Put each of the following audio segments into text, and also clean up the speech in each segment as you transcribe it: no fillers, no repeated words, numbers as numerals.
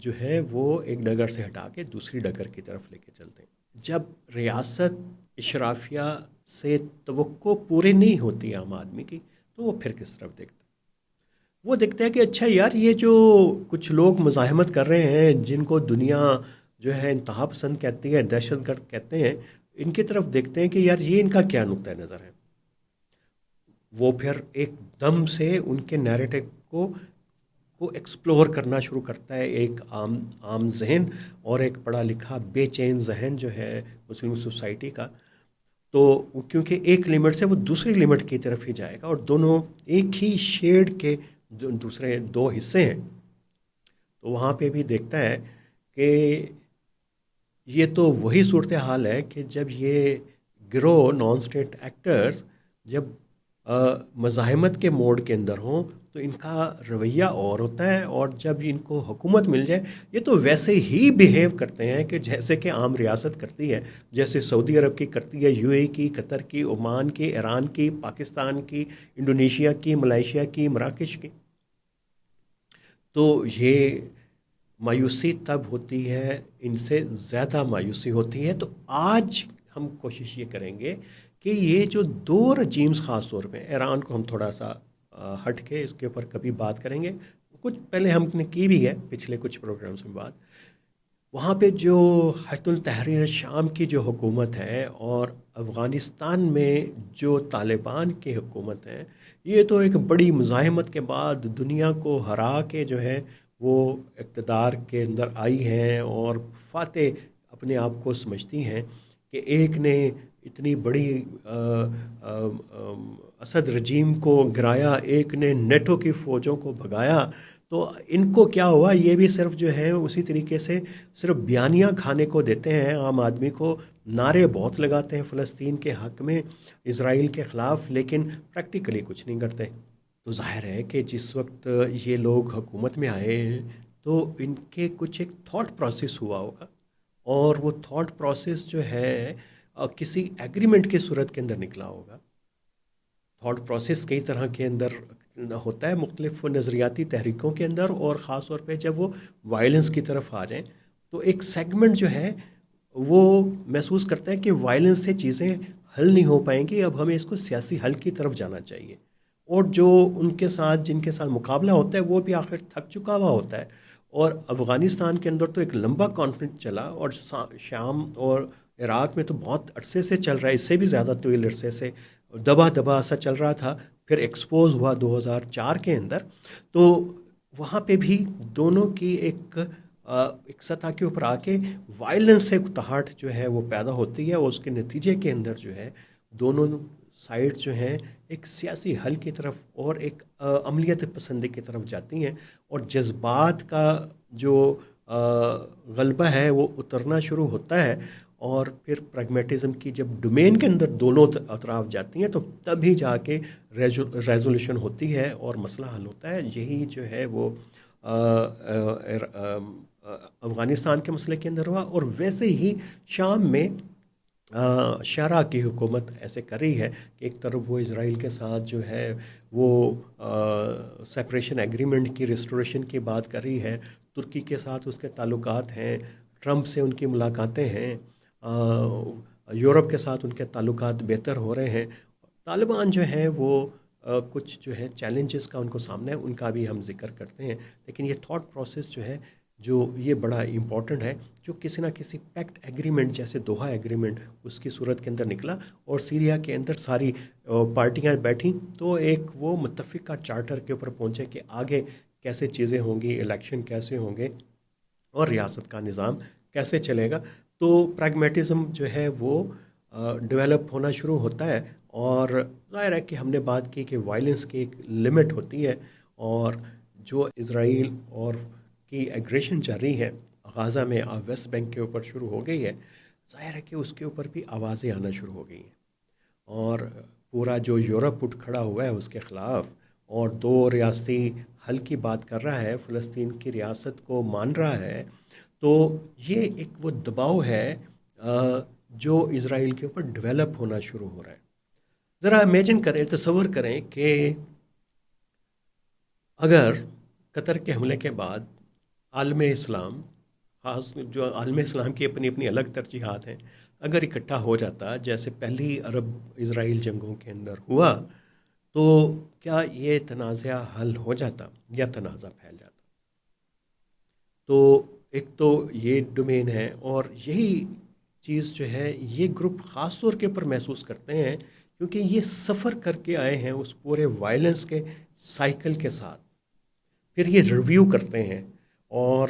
جو ہے وہ ایک ڈگر سے ہٹا کے دوسری ڈگر کی طرف لے کے چلتے ہیں. جب ریاست اشرافیہ سے توقع پوری نہیں ہوتی عام آدمی کی تو وہ پھر کس طرف دیکھتا ہے؟ وہ دیکھتا ہے کہ اچھا یار یہ جو کچھ لوگ مزاحمت کر رہے ہیں جن کو دنیا جو ہے انتہا پسند کہتی ہے، دہشت گرد کہتے ہیں، ان کی طرف دیکھتے ہیں کہ یار یہ ان کا کیا نقطۂ نظر ہے. وہ پھر ایک دم سے ان کے نیریٹو کو ایکسپلور کرنا شروع کرتا ہے ایک عام ذہن اور ایک پڑھا لکھا بے چین ذہن جو ہے مسلم سوسائٹی کا. تو کیونکہ ایک لمٹ سے وہ دوسری لمٹ کی طرف ہی جائے گا اور دونوں ایک ہی شیڈ کے دوسرے دو حصے ہیں. تو وہاں پہ بھی دیکھتا ہے کہ یہ تو وہی صورتحال ہے کہ جب یہ گروہ نان اسٹیٹ ایکٹرز جب مزاحمت کے موڈ کے اندر ہوں تو ان کا رویہ اور ہوتا ہے، اور جب ان کو حکومت مل جائے یہ تو ویسے ہی بیہیو کرتے ہیں کہ جیسے کہ عام ریاست کرتی ہے، جیسے سعودی عرب کی کرتی ہے، یو اے کی، قطر کی، عمان کی، ایران کی، پاکستان کی، انڈونیشیا کی، ملائیشیا کی، مراکش کی. تو یہ مایوسی تب ہوتی ہے، ان سے زیادہ مایوسی ہوتی ہے. تو آج ہم کوشش یہ کریں گے کہ یہ جو دو رجیمز، خاص طور پہ ایران کو ہم تھوڑا سا ہٹ کے اس کے اوپر کبھی بات کریں گے، کچھ پہلے ہم نے کی بھی ہے پچھلے کچھ پروگرامز میں بات. وہاں پہ جو حت التحریر شام کی جو حکومت ہے اور افغانستان میں جو طالبان کی حکومت ہے، یہ تو ایک بڑی مزاحمت کے بعد دنیا کو ہرا کے جو ہے وہ اقتدار کے اندر آئی ہیں اور فاتح اپنے آپ کو سمجھتی ہیں کہ ایک نے اتنی بڑی اسد رجیم کو گرایا، ایک نے نیٹو کی فوجوں کو بھگایا. تو ان کو کیا ہوا، یہ بھی صرف جو ہے اسی طریقے سے صرف بیانیہ کھانے کو دیتے ہیں عام آدمی کو، نعرے بہت لگاتے ہیں فلسطین کے حق میں، اسرائیل کے خلاف، لیکن پریکٹیکلی کچھ نہیں کرتے. تو ظاہر ہے کہ جس وقت یہ لوگ حکومت میں آئے تو ان کے کچھ ایک تھاٹ پروسیس ہوا ہوگا، اور وہ تھاٹ پروسیس جو ہے کسی ایگریمنٹ کی صورت کے اندر نکلا ہوگا. تھاٹ پروسیس کئی طرح کے اندر ہوتا ہے مختلف نظریاتی تحریکوں کے اندر، اور خاص طور پہ جب وہ وائلنس کی طرف آ جائیں تو ایک سیگمنٹ جو ہے وہ محسوس کرتا ہے کہ وائلنس سے چیزیں حل نہیں ہو پائیں گی، اب ہمیں اس کو سیاسی حل کی طرف جانا چاہیے. اور جو ان کے ساتھ جن کے ساتھ مقابلہ ہوتا ہے وہ بھی آخر تھک چکا ہوا ہوتا ہے. اور افغانستان کے اندر تو ایک لمبا کانفلکٹ چلا، اور شام اور عراق میں تو بہت عرصے سے چل رہا ہے، اس سے بھی زیادہ طویل عرصے سے دبا دبا سا چل رہا تھا، پھر ایکسپوز ہوا 2004 کے اندر. تو وہاں پہ بھی دونوں کی ایک سطح کے اوپر آ کے وائلنس سے اکتاہٹ جو ہے وہ پیدا ہوتی ہے، اور اس کے نتیجے کے اندر جو ہے دونوں سائڈ جو ہیں ایک سیاسی حل کی طرف اور ایک عملیت پسندی کی طرف جاتی ہیں، اور جذبات کا جو غلبہ ہے وہ اترنا شروع ہوتا ہے. اور پھر پریگمیٹزم کی جب ڈومین کے اندر دونوں اطراف جاتی ہیں تو تبھی جا کے ریزولوشن ہوتی ہے اور مسئلہ حل ہوتا ہے. یہی جو ہے وہ افغانستان کے مسئلے کے اندر ہوا، اور ویسے ہی شام میں شارع کی حکومت ایسے کر رہی ہے کہ ایک طرف وہ اسرائیل کے ساتھ جو ہے وہ سیپریشن ایگریمنٹ کی ریسٹوریشن کی بات کر رہی ہے، ترکی کے ساتھ اس کے تعلقات ہیں، ٹرمپ سے ان کی ملاقاتیں ہیں، یورپ کے ساتھ ان کے تعلقات بہتر ہو رہے ہیں. طالبان جو ہیں وہ کچھ جو ہے چیلنجز کا ان کو سامنا ہے، ان کا بھی ہم ذکر کرتے ہیں. لیکن یہ تھاٹ پروسیس جو ہے جو یہ بڑا امپورٹنٹ ہے، جو کسی نہ کسی پیکٹ ایگریمنٹ جیسے دوحہ ایگریمنٹ اس کی صورت کے اندر نکلا، اور سیریا کے اندر ساری پارٹیاں بیٹھیں تو ایک وہ متفقہ چارٹر کے اوپر پہنچے کہ آگے کیسے چیزیں ہوں گی، الیکشن کیسے ہوں گے، اور ریاست کا نظام کیسے چلے گا. تو پریگمیٹزم جو ہے وہ ڈیولپ ہونا شروع ہوتا ہے. اور ظاہر ہے کہ ہم نے بات کی کہ وائلنس کی ایک لمٹ ہوتی ہے، اور جو اسرائیل اور کی ایگریشن چل رہی ہے غازہ میں، ویسٹ بینک کے اوپر شروع ہو گئی ہے، ظاہر ہے کہ اس کے اوپر بھی آوازیں آنا شروع ہو گئی ہیں. اور پورا جو یورپ اٹھ کھڑا ہوا ہے اس کے خلاف، اور دو ریاستی حل کی بات کر رہا ہے، فلسطین کی ریاست کو مان رہا ہے. تو یہ ایک وہ دباؤ ہے جو اسرائیل کے اوپر ڈیولپ ہونا شروع ہو رہا ہے. ذرا امیجن کریں، تصور کریں کہ اگر قطر کے حملے کے بعد عالم اسلام، خاص جو عالم اسلام کی اپنی اپنی الگ ترجیحات ہیں، اگر اکٹھا ہو جاتا جیسے پہلی عرب اسرائیل جنگوں کے اندر ہوا، تو کیا یہ تنازع حل ہو جاتا یا تنازع پھیل جاتا؟ تو ایک تو یہ ڈومین ہے، اور یہی چیز جو ہے یہ گروپ خاص طور کے اوپر محسوس کرتے ہیں، کیونکہ یہ سفر کر کے آئے ہیں اس پورے وائلنس کے سائیکل کے ساتھ، پھر یہ ریویو کرتے ہیں۔ اور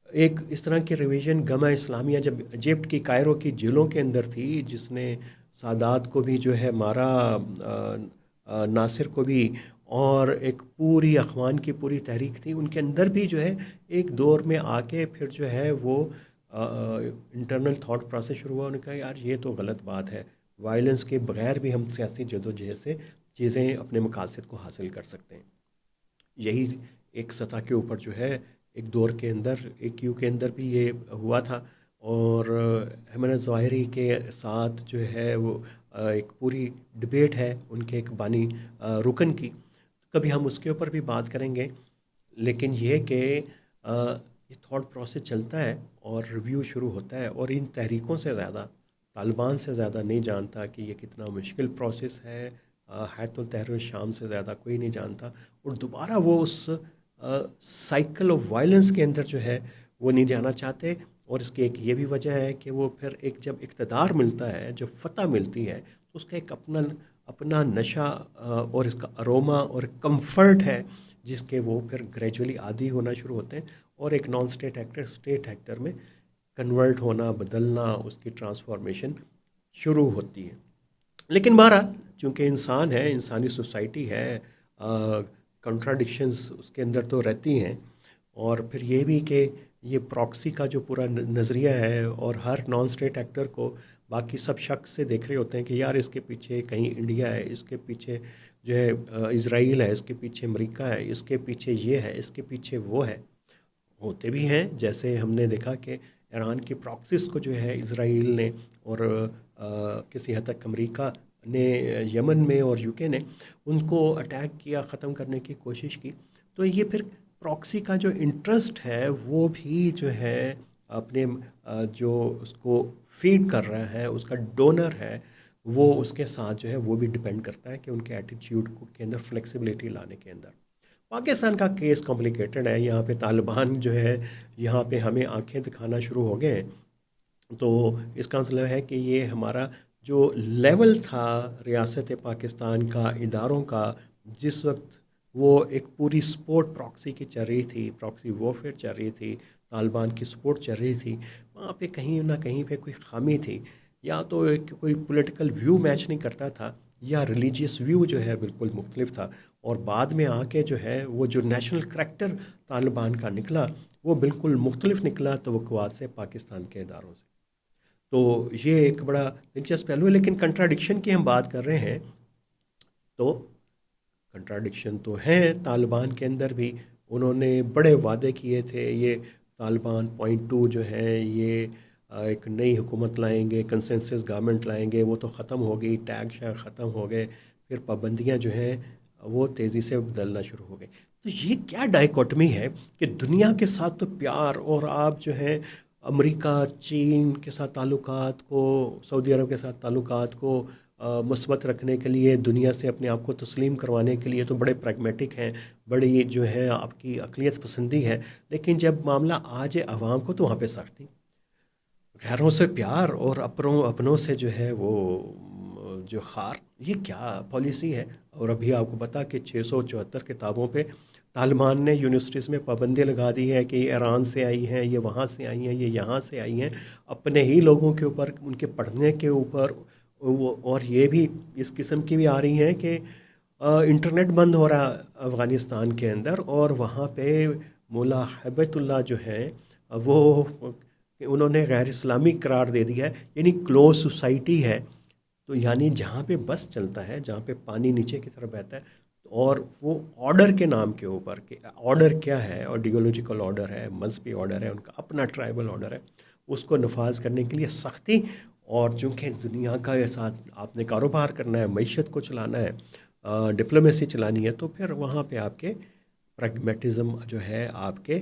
ایک اس طرح کی ریویژن گمہ اسلامیہ جب ایجپٹ کی کائرو کی جیلوں کے اندر تھی، جس نے سادات کو بھی جو ہے مارا، ناصر کو بھی، اور ایک پوری اخوان کی پوری تحریک تھی، ان کے اندر بھی جو ہے ایک دور میں آ کے پھر جو ہے وہ انٹرنل تھاٹ پروسیس شروع ہوا، انہوں نے کہا یار یہ تو غلط بات ہے، وائلنس کے بغیر بھی ہم سیاسی جدوجہد سے چیزیں اپنے مقاصد کو حاصل کر سکتے ہیں۔ یہی ایک سطح کے اوپر جو ہے ایک دور کے اندر ایک یو کے اندر بھی یہ ہوا تھا، اور احمد ظاہری کے ساتھ جو ہے وہ ایک پوری ڈبیٹ ہے ان کے ایک بانی رکن کی، کبھی ہم اس کے اوپر بھی بات کریں گے۔ لیکن یہ کہ یہ تھاٹ پروسیس چلتا ہے اور ریویو شروع ہوتا ہے، اور ان تحریکوں سے زیادہ طالبان سے زیادہ نہیں جانتا کہ یہ کتنا مشکل پروسیس ہے، حیات التحریر شام سے زیادہ کوئی نہیں جانتا، اور دوبارہ وہ اس سائیکل آف وائلنس کے اندر جو ہے وہ نہیں جانا چاہتے۔ اور اس کی ایک یہ بھی وجہ ہے کہ وہ پھر ایک جب اقتدار ملتا ہے، جب فتح ملتی ہے، تو اس کا ایک اپنا نشہ اور اس کا اروما اور کمفرٹ ہے، جس کے وہ پھر گریجولی عادی ہونا شروع ہوتے ہیں، اور ایک نان اسٹیٹ ایکٹر میں کنورٹ ہونا، بدلنا، اس کی ٹرانسفارمیشن شروع ہوتی ہے۔ لیکن بہرحال چونکہ انسان ہے، انسانی سوسائٹی ہے، کنٹراڈکشنز اس کے اندر تو رہتی ہیں، اور پھر یہ بھی کہ یہ پراکسی کا جو پورا نظریہ ہے، اور ہر نان اسٹیٹ ایکٹر کو باقی سب شخص سے دیکھ رہے ہوتے ہیں کہ یار اس کے پیچھے کہیں انڈیا ہے، اس کے پیچھے جو ہے اسرائیل ہے، اس کے پیچھے امریکہ ہے، اس کے پیچھے یہ ہے، اس کے پیچھے وہ ہے، ہوتے بھی ہیں۔ جیسے ہم نے دیکھا کہ ایران کی پراکسس کو جو ہے اسرائیل نے، اور کسی حد تک امریکہ نے یمن میں، اور یو کے نے ان کو اٹیک کیا، ختم کرنے کی کوشش کی۔ تو یہ پھر پراکسی کا جو انٹرسٹ ہے وہ بھی جو ہے اپنے جو اس کو فیڈ کر رہا ہے، اس کا ڈونر ہے، وہ اس کے ساتھ جو ہے وہ بھی ڈپینڈ کرتا ہے کہ ان کے ایٹیٹیوڈ کے اندر فلیکسیبلٹی لانے کے اندر۔ پاکستان کا کیس کمپلیکیٹڈ ہے، یہاں پہ طالبان جو ہے یہاں پہ ہمیں آنکھیں دکھانا شروع ہو گئے ہیں۔ تو اس کا مطلب ہے کہ یہ ہمارا جو لیول تھا ریاست پاکستان کا، اداروں کا، جس وقت وہ ایک پوری سپورٹ پراکسی کی چل رہی تھی، پراکسی وارفیئر چل رہی تھی، طالبان کی سپورٹ چل رہی تھی، وہاں پہ کہیں نہ کہیں پہ کوئی خامی تھی، یا تو ایک کوئی پولیٹیکل ویو میچ نہیں کرتا تھا، یا ریلیجیس ویو جو ہے بالکل مختلف تھا، اور بعد میں آ کے جو ہے وہ جو نیشنل کریکٹر طالبان کا نکلا وہ بالکل مختلف نکلا توقعات سے، پاکستان کے اداروں سے۔ تو یہ ایک بڑا دلچسپ پہلو ہے۔ لیکن کنٹراڈکشن کی ہم بات کر رہے ہیں، تو کنٹراڈکشن تو ہیں طالبان کے اندر بھی۔ انہوں نے بڑے وعدے کیے تھے، یہ طالبان پوائنٹ ٹو جو ہے یہ ایک نئی حکومت لائیں گے، کنسنسس گورنمنٹ لائیں گے، وہ تو ختم ہو گئی، ٹیگ شیگ ختم ہو گئے، پھر پابندیاں جو ہیں وہ تیزی سے بدلنا شروع ہو گئی۔ تو یہ کیا ڈائیکوٹمی ہے کہ دنیا کے ساتھ تو پیار، اور آپ جو ہے امریکہ، چین کے ساتھ تعلقات کو، سعودی عرب کے ساتھ تعلقات کو مثبت رکھنے کے لیے، دنیا سے اپنے آپ کو تسلیم کروانے کے لیے تو بڑے پریگمیٹک ہیں، بڑی جو ہے آپ کی اقلیت پسندی ہے، لیکن جب معاملہ آ جائے عوام کو تو وہاں پہ سختی، غیروں سے پیار اور اپنوں سے جو ہے وہ جو خار، یہ کیا پالیسی ہے؟ اور ابھی آپ کو پتا کہ 674 کتابوں پہ طالبان نے یونیورسٹیز میں پابندی لگا دی ہے کہ یہ ایران سے آئی ہیں، یہ وہاں سے آئی ہیں، یہ یہاں سے آئی ہیں، اپنے ہی لوگوں کے اوپر، ان کے پڑھنے کے اوپر اور یہ بھی اس قسم کی بھی آ رہی ہیں کہ انٹرنیٹ بند ہو رہا افغانستان کے اندر، اور وہاں پہ مولا ہیبت اللہ جو ہیں وہ انہوں نے غیر اسلامی قرار دے دیا ہے، یعنی کلوز سوسائٹی ہے۔ تو یعنی جہاں پہ بس چلتا ہے، جہاں پہ پانی نیچے کی طرف بہتا ہے، اور وہ آرڈر کے نام کے اوپر کہ آرڈر کیا ہے، آئیڈیولوجیکل آرڈر ہے، مذہبی آرڈر ہے، ان کا اپنا ٹرائبل آرڈر ہے، اس کو نفاذ کرنے کے لیے سختی۔ اور چونکہ دنیا کا ساتھ آپ نے کاروبار کرنا ہے، معیشت کو چلانا ہے، ڈپلومیسی چلانی ہے، تو پھر وہاں پہ آپ کے پریگمیٹزم جو ہے آپ کے